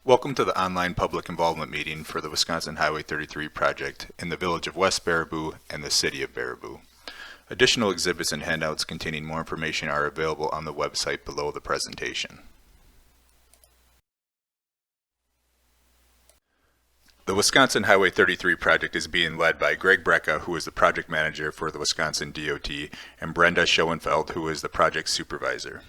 Welcome to the online public involvement meeting for the Wisconsin Highway 33 project in the village of West Baraboo and the city of Baraboo. Additional exhibits and handouts containing more information are available on the website below the presentation. The Wisconsin Highway 33 project is being led by Greg Brecka, who is the project manager for the Wisconsin DOT, and Brenda Schoenfeld, who is the project supervisor.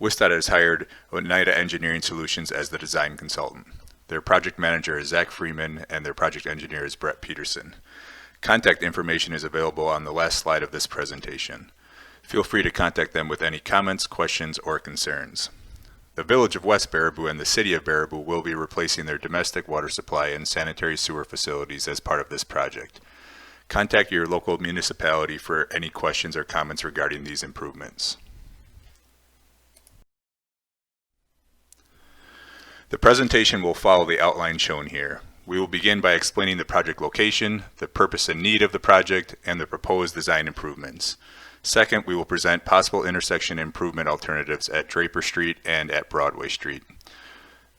WisDOT has hired Oneida Engineering Solutions as the design consultant. Their project manager is Zach Freeman, and their project engineer is Brett Peterson. Contact information is available on the last slide of this presentation. Feel free to contact them with any comments, questions, or concerns. The village of West Baraboo and the city of Baraboo will be replacing their domestic water supply and sanitary sewer facilities as part of this project. Contact your local municipality for any questions or comments regarding these improvements. The presentation will follow the outline shown here. We will begin by explaining the project location, the purpose and need of the project, and the proposed design improvements. Second, we will present possible intersection improvement alternatives at Draper Street and at Broadway Street.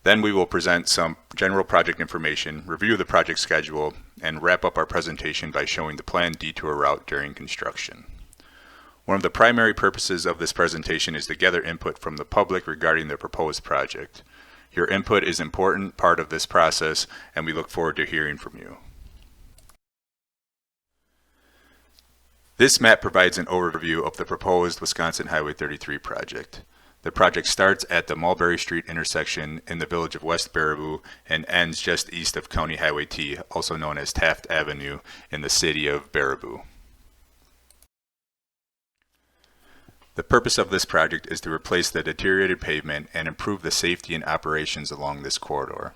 Then we will present some general project information, review the project schedule, and wrap up our presentation by showing the planned detour route during construction. One of the primary purposes of this presentation is to gather input from the public regarding the proposed project. Your input is an important part of this process, and we look forward to hearing from you. This map provides an overview of the proposed Wisconsin Highway 33 project. The project starts at the Mulberry Street intersection in the village of West Baraboo and ends just east of County Highway T, also known as Taft Avenue, in the city of Baraboo. The purpose of this project is to replace the deteriorated pavement and improve the safety and operations along this corridor.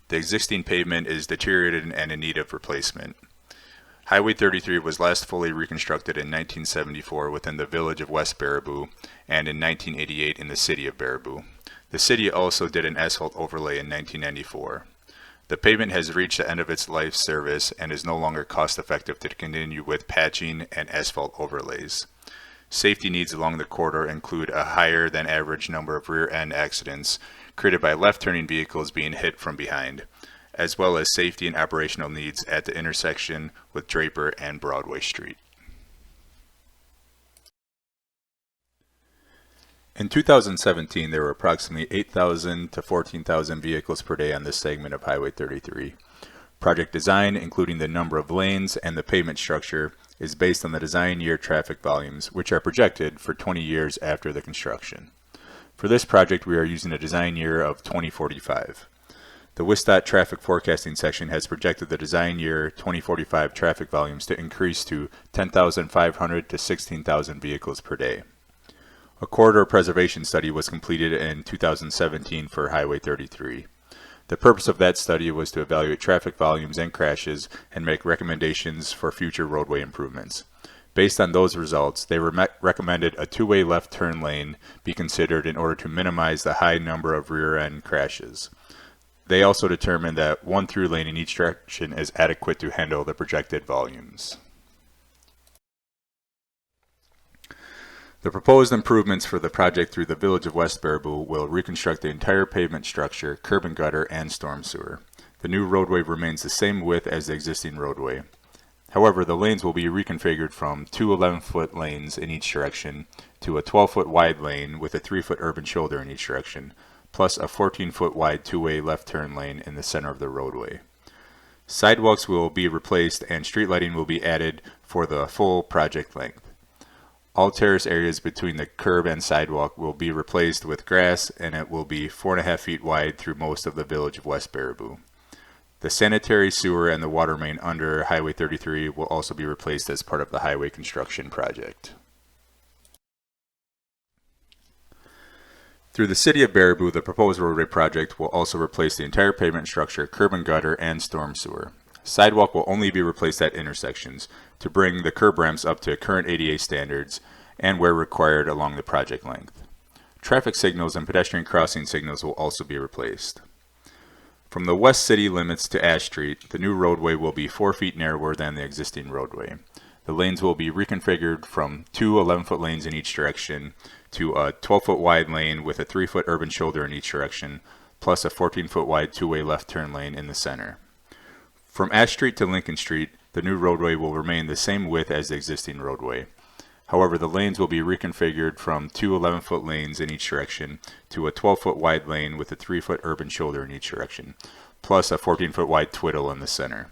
The existing pavement is deteriorated and in need of replacement. Highway 33 was last fully reconstructed in 1974 within the village of West Baraboo and in 1988 in the city of Baraboo. The city also did an asphalt overlay in 1994. The pavement has reached the end of its life service and is no longer cost effective to continue with patching and asphalt overlays. Safety needs along the corridor include a higher than average number of rear-end accidents created by left-turning vehicles being hit from behind, as well as safety and operational needs at the intersection with Draper and Broadway Street. In 2017, there were approximately 8,000 to 14,000 vehicles per day on this segment of Highway 33. Project design, including the number of lanes and the pavement structure, is based on the design year traffic volumes, which are projected for 20 years after the construction. For this project, we are using a design year of 2045. The WisDOT traffic forecasting section has projected the design year 2045 traffic volumes to increase to 10,500 to 16,000 vehicles per day. A corridor preservation study was completed in 2017 for Highway 33. The purpose of that study was to evaluate traffic volumes and crashes and make recommendations for future roadway improvements. Based on those results, they recommended a two-way left turn lane be considered in order to minimize the high number of rear-end crashes. They also determined that one through lane in each direction is adequate to handle the projected volumes. The proposed improvements for the project through the village of West Baraboo will reconstruct the entire pavement structure, curb and gutter, and storm sewer. The new roadway remains the same width as the existing roadway. However, the lanes will be reconfigured from two 11-foot lanes in each direction to a 12-foot wide lane with a 3-foot urban shoulder in each direction, plus a 14-foot wide two-way left turn lane in the center of the roadway. Sidewalks will be replaced and street lighting will be added for the full project length. All terrace areas between the curb and sidewalk will be replaced with grass, and it will be 4.5 feet wide through most of the village of West Baraboo. The sanitary sewer and the water main under Highway 33 will also be replaced as part of the highway construction project. Through the city of Baraboo, the proposed roadway project will also replace the entire pavement structure, curb and gutter, and storm sewer. Sidewalk will only be replaced at intersections to bring the curb ramps up to current ADA standards and where required along the project length. Traffic signals and pedestrian crossing signals will also be replaced. From the west city limits to Ash Street, the new roadway will be 4 feet narrower than the existing roadway. The lanes will be reconfigured from two 11-foot lanes in each direction to a 12-foot wide lane with a 3-foot urban shoulder in each direction, plus a 14-foot wide two-way left turn lane in the center. From Ash Street to Lincoln Street, the new roadway will remain the same width as the existing roadway. However, the lanes will be reconfigured from two 11-foot lanes in each direction to a 12-foot wide lane with a 3-foot urban shoulder in each direction, plus a 14-foot wide twiddle in the center.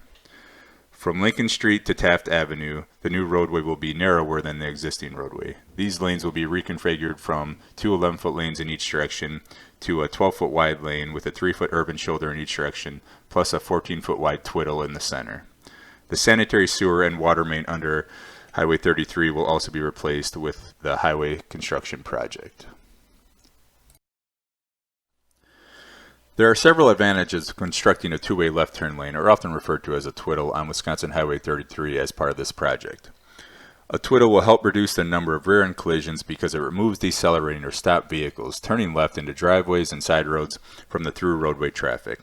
From Lincoln Street to Taft Avenue, the new roadway will be narrower than the existing roadway. These lanes will be reconfigured from two 11-foot lanes in each direction to a 12-foot wide lane with a 3-foot urban shoulder in each direction, plus a 14-foot wide twiddle in the center. The sanitary sewer and water main under Highway 33 will also be replaced with the highway construction project. There are several advantages to constructing a two-way left turn lane, or often referred to as a twiddle, on Wisconsin Highway 33 as part of this project. A twiddle will help reduce the number of rear-end collisions because it removes decelerating or stopped vehicles turning left into driveways and side roads from the through roadway traffic.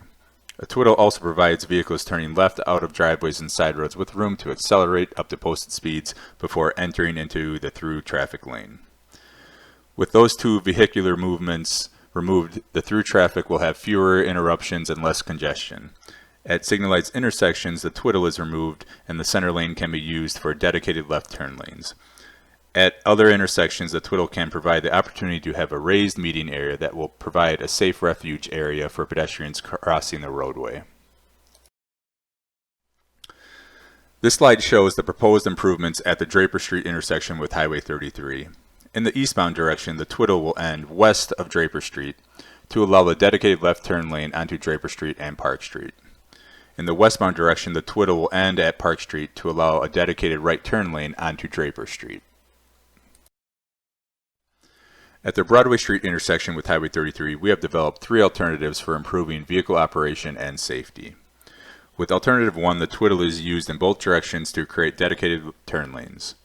A twiddle also provides vehicles turning left out of driveways and side roads with room to accelerate up to posted speeds before entering into the through traffic lane. With those two vehicular movements removed, the through traffic will have fewer interruptions and less congestion. At signalized intersections, the twiddle is removed and the center lane can be used for dedicated left turn lanes. At other intersections, the twiddle can provide the opportunity to have a raised meeting area that will provide a safe refuge area for pedestrians crossing the roadway. This slide shows the proposed improvements at the Draper Street intersection with Highway 33. In the eastbound direction, the twiddle will end west of Draper Street to allow the dedicated left turn lane onto Draper Street and Park Street. In the westbound direction, the twiddle will end at Park Street to allow a dedicated right turn lane onto Draper Street. At the Broadway Street intersection with Highway 33, we have developed three alternatives for improving vehicle operation and safety. With alternative 1, the twiddle is used in both directions to create dedicated turn lanes.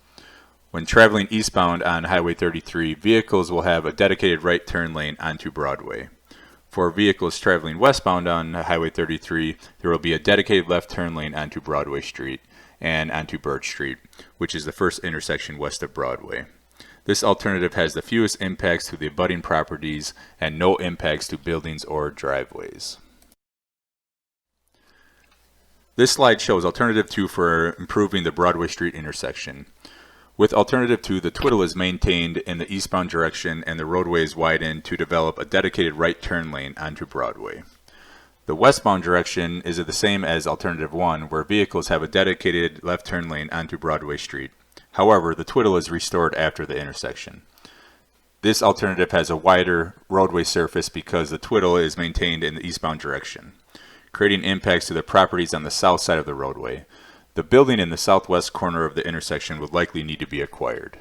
When traveling eastbound on Highway 33, vehicles will have a dedicated right turn lane onto Broadway. For vehicles traveling westbound on Highway 33, there will be a dedicated left turn lane onto Broadway Street and onto Birch Street, which is the first intersection west of Broadway. This alternative has the fewest impacts to the abutting properties and no impacts to buildings or driveways. This slide shows alternative 2 for improving the Broadway Street intersection. With alternative 2, the twiddle is maintained in the eastbound direction and the roadway is widened to develop a dedicated right turn lane onto Broadway. The westbound direction is the same as alternative 1, where vehicles have a dedicated left turn lane onto Broadway Street. However, the twiddle is restored after the intersection. This alternative has a wider roadway surface because the twiddle is maintained in the eastbound direction, creating impacts to the properties on the south side of the roadway. The building in the southwest corner of the intersection would likely need to be acquired.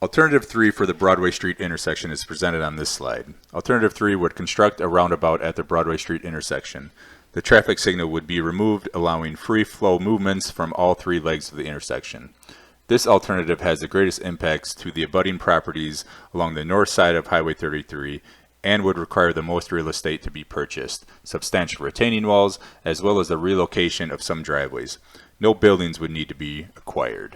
Alternative 3 for the Broadway Street intersection is presented on this slide. Alternative 3 would construct a roundabout at the Broadway Street intersection. The traffic signal would be removed, allowing free flow movements from all three legs of the intersection. This alternative has the greatest impacts to the abutting properties along the north side of Highway 33 and would require the most real estate to be purchased, substantial retaining walls, as well as the relocation of some driveways. No buildings would need to be acquired.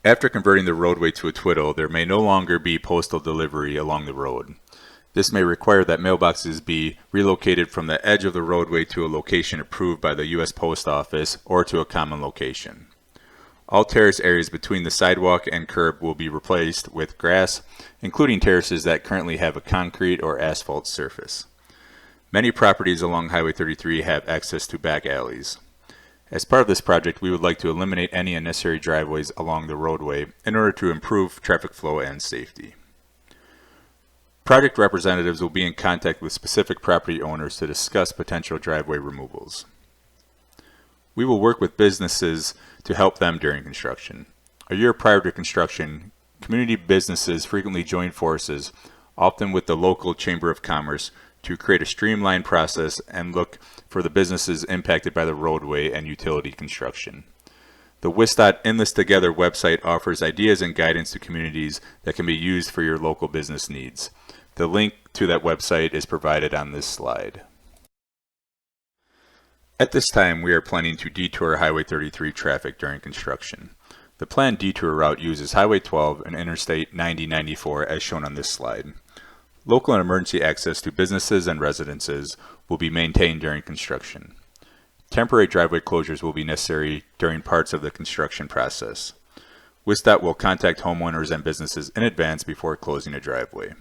After converting the roadway to a twiddle, there may no longer be postal delivery along the road. This may require that mailboxes be relocated from the edge of the roadway to a location approved by the U.S. Post Office or to a common location. All terrace areas between the sidewalk and curb will be replaced with grass, including terraces that currently have a concrete or asphalt surface. Many properties along Highway 33 have access to back alleys. As part of this project, we would like to eliminate any unnecessary driveways along the roadway in order to improve traffic flow and safety. Project representatives will be in contact with specific property owners to discuss potential driveway removals. We will work with businesses to help them during construction. A year prior to construction, community businesses frequently join forces, often with the local Chamber of Commerce, to create a streamlined process and look for the businesses impacted by the roadway and utility construction. The WisDOT Endless Together website offers ideas and guidance to communities that can be used for your local business needs. The link to that website is provided on this slide. At this time, we are planning to detour Highway 33 traffic during construction. The planned detour route uses Highway 12 and Interstate 90-94 as shown on this slide. Local and emergency access to businesses and residences will be maintained during construction. Temporary driveway closures will be necessary during parts of the construction process. WisDOT will contact homeowners and businesses in advance before closing a driveway.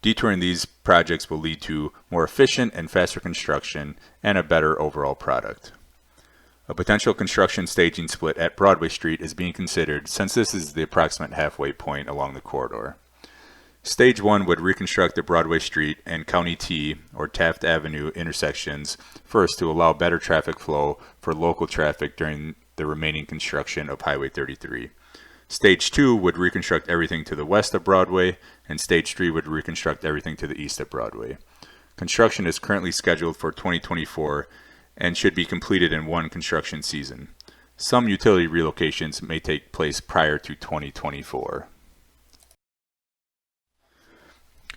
Detouring these projects will lead to more efficient and faster construction and a better overall product. A potential construction staging split at Broadway Street is being considered since this is the approximate halfway point along the corridor. Stage 1 would reconstruct the Broadway Street and County T or Taft Avenue intersections first to allow better traffic flow for local traffic during the remaining construction of Highway 33. Stage 2 would reconstruct everything to the west of Broadway, and Stage 3 would reconstruct everything to the east of Broadway. Construction is currently scheduled for 2024 and should be completed in one construction season. Some utility relocations may take place prior to 2024.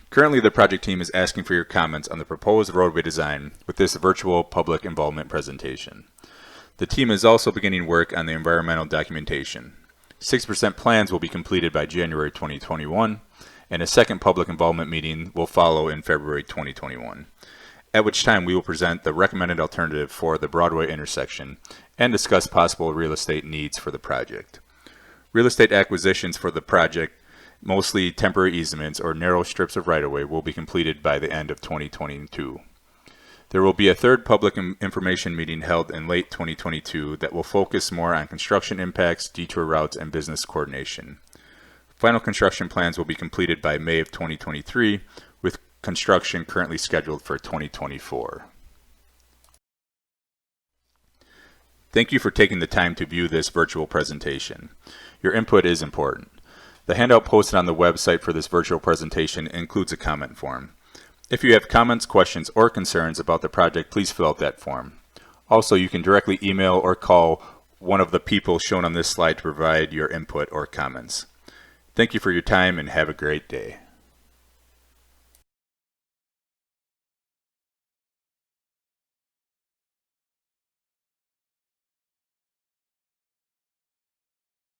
Currently, the project team is asking for your comments on the proposed roadway design with this virtual public involvement presentation. The team is also beginning work on the environmental documentation. 6% plans will be completed by January 2021, and a second public involvement meeting will follow in February 2021, at which time we will present the recommended alternative for the Broadway intersection and discuss possible real estate needs for the project. Real estate acquisitions for the project, mostly temporary easements or narrow strips of right-of-way, will be completed by the end of 2022. There will be a third public information meeting held in late 2022 that will focus more on construction impacts, detour routes, and business coordination. Final construction plans will be completed by May of 2023, with construction currently scheduled for 2024. Thank you for taking the time to view this virtual presentation. Your input is important. The handout posted on the website for this virtual presentation includes a comment form. If you have comments, questions, or concerns about the project, please fill out that form. Also, you can directly email or call one of the people shown on this slide to provide your input or comments. Thank you for your time and have a great day.